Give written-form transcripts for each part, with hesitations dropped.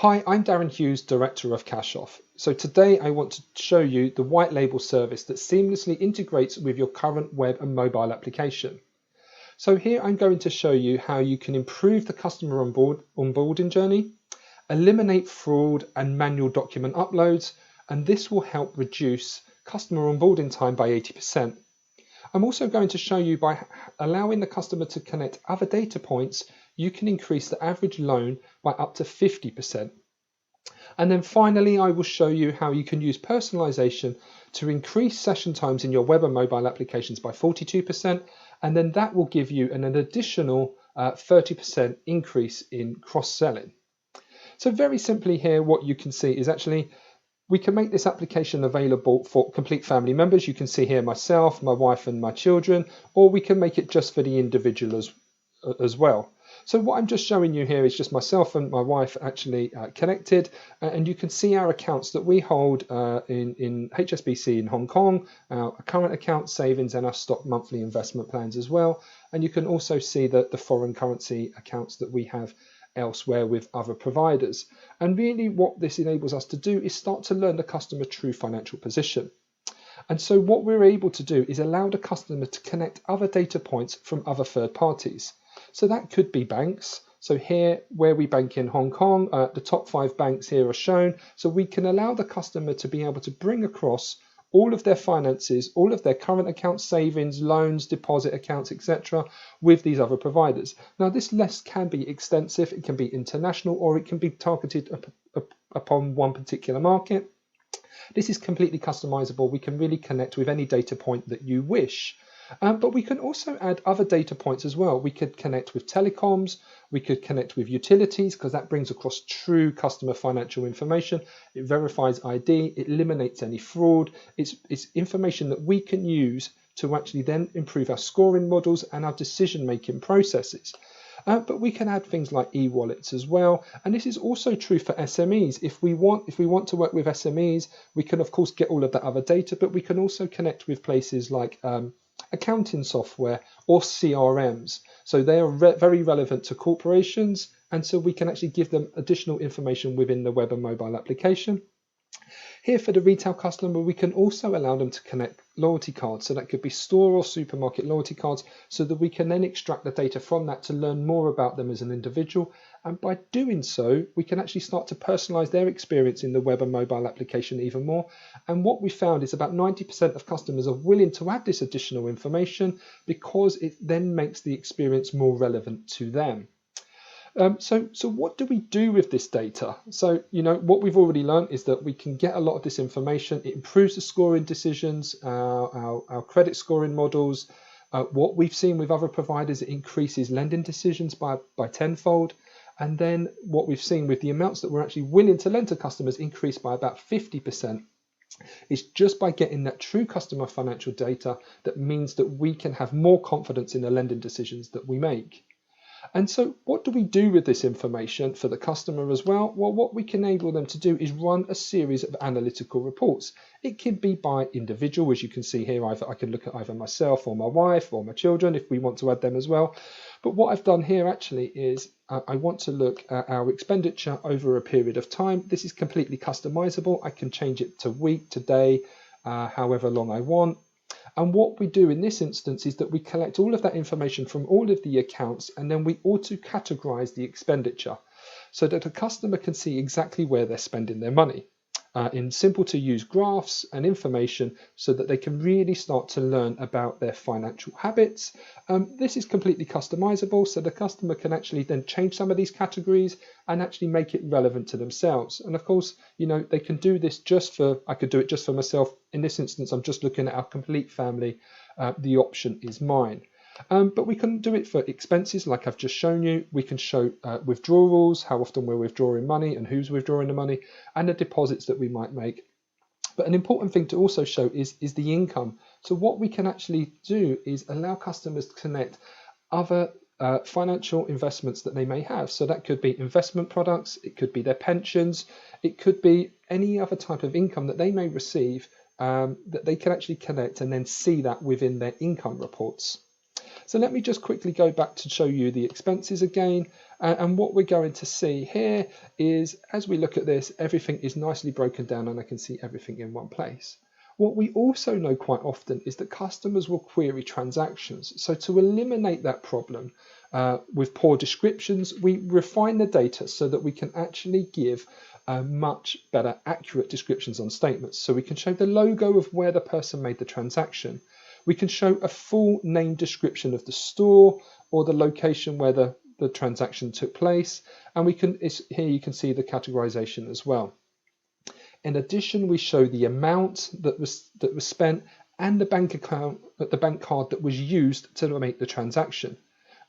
Hi, I'm Darren Hughes, Director of CASHOFF. So today I want to show you the white label service that seamlessly integrates with your current web and mobile application. So here I'm going to show you how you can improve the customer onboarding journey, eliminate fraud and manual document uploads, and this will help reduce customer onboarding time by 80%. I'm also going to show you by allowing the customer to connect other data points, you can increase the average loan by up to 50%. And then finally, I will show you how you can use personalization to increase session times in your web and mobile applications by 42%. And then that will give you an additional 30% increase in cross-selling. So very simply here, what you can see is actually we can make this application available for complete family members. You can see here myself, my wife and my children, or we can make it just for the individual as well. So what I'm just showing you here is just myself and my wife actually connected, and you can see our accounts that we hold in HSBC in Hong Kong, our current account savings and our stock monthly investment plans as well. And you can also see that the foreign currency accounts that we have elsewhere with other providers. And really what this enables us to do is start to learn the customer's true financial position. And so what we're able to do is allow the customer to connect other data points from other third parties. So that could be banks. So here, where we bank in Hong Kong, the top 5 banks here are shown. So we can allow the customer to be able to bring across all of their finances, all of their current accounts, savings, loans, deposit accounts, etc. with these other providers. Now this list can be extensive, it can be international, or it can be targeted upon one particular market. This is completely customizable. We can really connect with any data point that you wish. But we can also add other data points as well. We could connect with telecoms, we could connect with utilities, because that brings across true customer financial information. It verifies ID, it eliminates any fraud. It's information that we can use to actually then improve our scoring models and our decision-making processes. But we can add things like e-wallets as well, and this is also true for SMEs. If we want to work with SMEs, we can of course get all of that other data, but we can also connect with places like accounting software or CRMs. So they are very relevant to corporations, and so we can actually give them additional information within the web and mobile application. Here for the retail customer, we can also allow them to connect loyalty cards. So that could be store or supermarket loyalty cards, so that we can then extract the data from that to learn more about them as an individual. And by doing so, we can actually start to personalize their experience in the web and mobile application even more. And what we found is about 90% of customers are willing to add this additional information because it then makes the experience more relevant to them. So what do we do with this data? So, what we've already learned is that we can get a lot of this information. It improves the scoring decisions, our credit scoring models. What we've seen with other providers, it increases lending decisions by tenfold. And then what we've seen with the amounts that we're actually willing to lend to customers increase by about 50%. It's just by getting that true customer financial data that means that we can have more confidence in the lending decisions that we make. And so what do we do with this information for the customer as well? Well, what we can enable them to do is run a series of analytical reports. It can be by individual, as you can see here. I can look at either myself or my wife or my children if we want to add them as well. But what I've done here actually is I want to look at our expenditure over a period of time. This is completely customizable. I can change it to week, to day, however long I want. And what we do in this instance is that we collect all of that information from all of the accounts, and then we auto-categorize the expenditure so that the customer can see exactly where they're spending their money in simple to use graphs and information so that they can really start to learn about their financial habits. This is completely customizable, so the customer can actually then change some of these categories and actually make it relevant to themselves. And of course, they can do this I could do it just for myself. In this instance, I'm just looking at our complete family. The option is mine. But we can do it for expenses like I've just shown you. We can show withdrawals, how often we're withdrawing money and who's withdrawing the money, and the deposits that we might make. But an important thing to also show is the income. So what we can actually do is allow customers to connect other financial investments that they may have. So that could be investment products, it could be their pensions, it could be any other type of income that they may receive that they can actually connect and then see that within their income reports. So let me just quickly go back to show you the expenses again. And what we're going to see here is, as we look at this, everything is nicely broken down and I can see everything in one place. What we also know quite often is that customers will query transactions. So to eliminate that problem with poor descriptions, we refine the data so that we can actually give much better accurate descriptions on statements. So we can show the logo of where the person made the transaction. We can show a full name description of the store or the location where the transaction took place. And we can, here you can see the categorization as well. In addition, we show the amount that was spent and the bank account, the bank card that was used to make the transaction.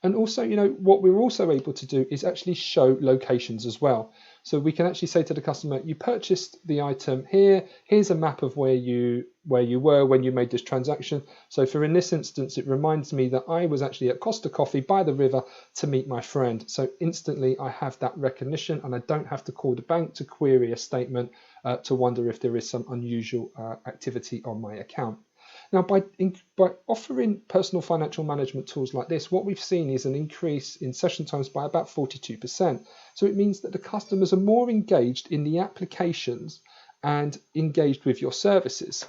And also, you know, what we're also able to do is actually show locations as well. So we can actually say to the customer, you purchased the item here, here's a map of where you were when you made this transaction. So for in this instance, it reminds me that I was actually at Costa Coffee by the river to meet my friend. So instantly I have that recognition and I don't have to call the bank to query a statement to wonder if there is some unusual activity on my account. Now, by offering personal financial management tools like this, what we've seen is an increase in session times by about 42%. So it means that the customers are more engaged in the applications and engaged with your services.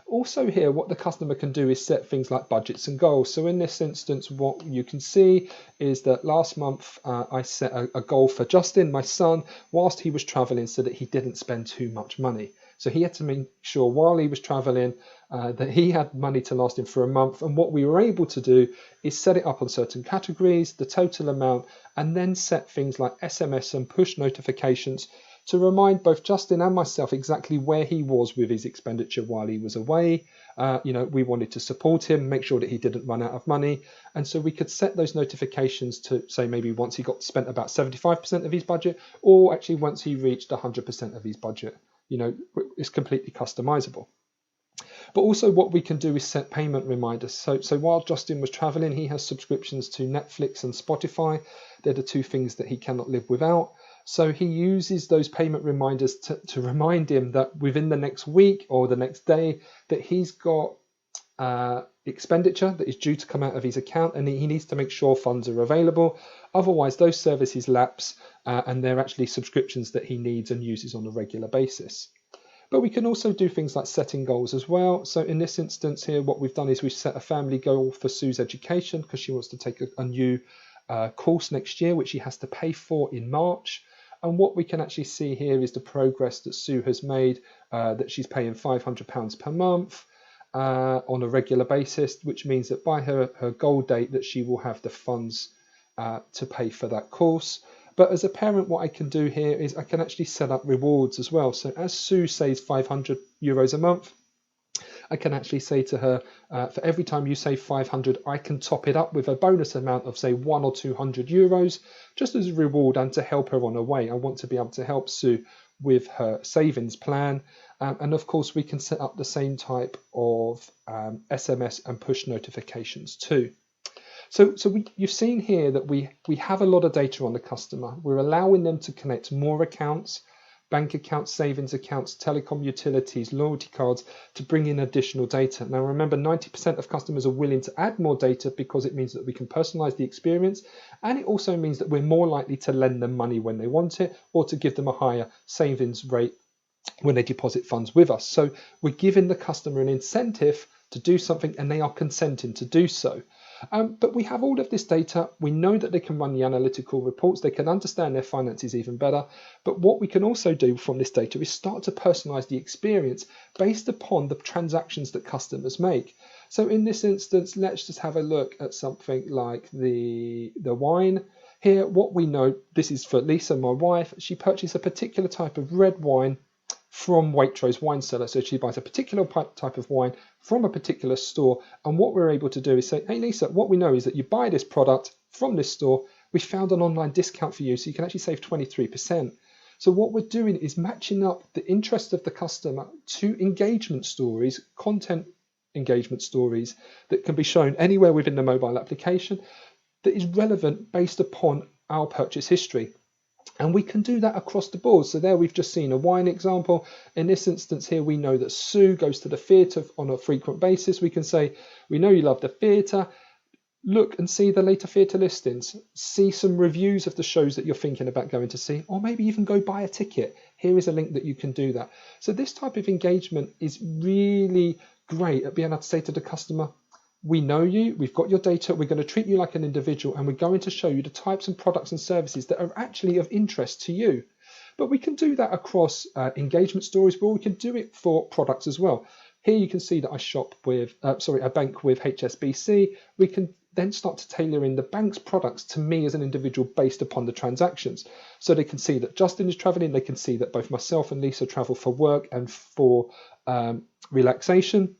Also here, what the customer can do is set things like budgets and goals. So in this instance, what you can see is that last month I set a goal for Justin, my son, whilst he was traveling so that he didn't spend too much money. So he had to make sure while he was traveling that he had money to last him for a month. And what we were able to do is set it up on certain categories, the total amount, and then set things like SMS and push notifications to remind both Justin and myself exactly where he was with his expenditure while he was away. You know, we wanted to support him, make sure that he didn't run out of money. And so we could set those notifications to say maybe once he got spent about 75% of his budget, or actually once he reached 100% of his budget. You know, it's completely customizable. But also what we can do is set payment reminders. So while Justin was traveling, he has subscriptions to Netflix and Spotify. They're the two things that he cannot live without. So he uses those payment reminders to remind him that within the next week or the next day that he's got expenditure that is due to come out of his account, and he needs to make sure funds are available. Otherwise, those services lapse and they're actually subscriptions that he needs and uses on a regular basis. But we can also do things like setting goals as well. So in this instance here, what we've done is we've set a family goal for Sue's education because she wants to take a new course next year, which she has to pay for in March. And what we can actually see here is the progress that Sue has made, that she's paying £500 per month on a regular basis, which means that by her goal date that she will have the funds to pay for that course. But as a parent, what I can do here is I can actually set up rewards as well. So as Sue saves €500 a month, I can actually say to her, for every time you save 500, I can top it up with a bonus amount of say 100 or 200 euros, just as a reward and to help her on her way. I want to be able to help Sue with her savings plan. And of course, we can set up the same type of SMS and push notifications too. So you've seen here that we have a lot of data on the customer. We're allowing them to connect more accounts, bank accounts, savings accounts, telecom utilities, loyalty cards, to bring in additional data. Now remember, 90% of customers are willing to add more data because it means that we can personalize the experience, and it also means that we're more likely to lend them money when they want it or to give them a higher savings rate when they deposit funds with us. So we're giving the customer an incentive to do something and they are consenting to do so. But we have all of this data. We know that they can run the analytical reports. They can understand their finances even better. But what we can also do from this data is start to personalize the experience based upon the transactions that customers make. So in this instance, let's just have a look at something like the wine. Here, what we know, this is for Lisa, my wife. She purchased a particular type of red wine from Waitrose wine cellar. So she buys a particular type of wine from a particular store. And what we're able to do is say, hey, Lisa, what we know is that you buy this product from this store. We found an online discount for you, so you can actually save 23%. So what we're doing is matching up the interest of the customer to engagement stories, content engagement stories that can be shown anywhere within the mobile application that is relevant based upon our purchase history. And we can do that across the board. So there we've just seen a wine example. In this instance here, we know that Sue goes to the theatre on a frequent basis. We can say, we know you love the theatre. Look and see the later theatre listings, see some reviews of the shows that you're thinking about going to see, or maybe even go buy a ticket. Here is a link that you can do that. So this type of engagement is really great at being able to say to the customer, we know you, we've got your data, we're going to treat you like an individual, and we're going to show you the types and products and services that are actually of interest to you. But we can do that across engagement stories, but we can do it for products as well. Here you can see that I shop with, a bank with HSBC. We can then start to tailor in the bank's products to me as an individual based upon the transactions. So they can see that Justin is traveling, they can see that both myself and Lisa travel for work and for relaxation.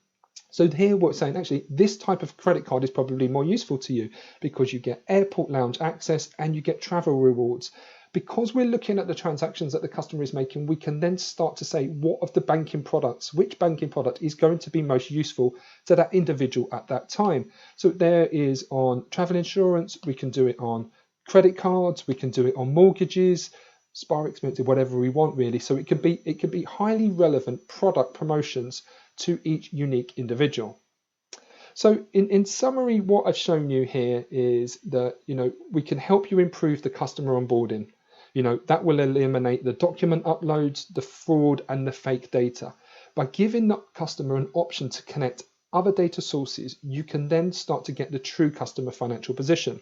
So here we're saying, actually, this type of credit card is probably more useful to you because you get airport lounge access and you get travel rewards. Because we're looking at the transactions that the customer is making, we can then start to say what of the banking products, which banking product is going to be most useful to that individual at that time. So there is on travel insurance, we can do it on credit cards, we can do it on mortgages, Spar expensive, whatever we want really. So it could be highly relevant product promotions to each unique individual. So in summary, what I've shown you here is that, we can help you improve the customer onboarding. That will eliminate the document uploads, the fraud, and the fake data. By giving the customer an option to connect other data sources, you can then start to get the true customer financial position.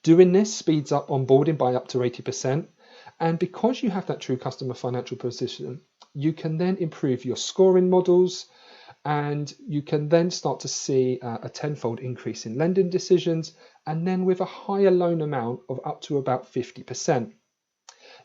Doing this speeds up onboarding by up to 80%. And because you have that true customer financial position, you can then improve your scoring models, and you can then start to see a tenfold increase in lending decisions, and then with a higher loan amount of up to about 50%.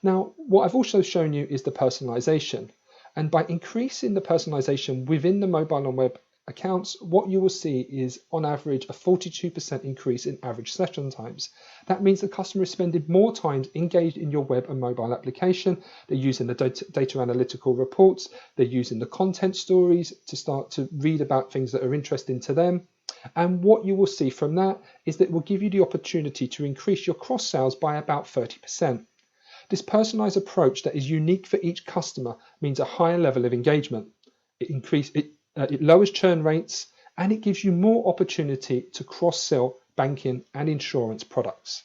Now, what I've also shown you is the personalization. And by increasing the personalization within the mobile and web accounts, what you will see is on average a 42% increase in average session times. That means the customer is spending more time engaged in your web and mobile application. They're using the data analytical reports, they're using the content stories to start to read about things that are interesting to them. And what you will see from that is that it will give you the opportunity to increase your cross sales by about 30%. This personalized approach that is unique for each customer means a higher level of engagement. It lowers churn rates, and it gives you more opportunity to cross-sell banking and insurance products.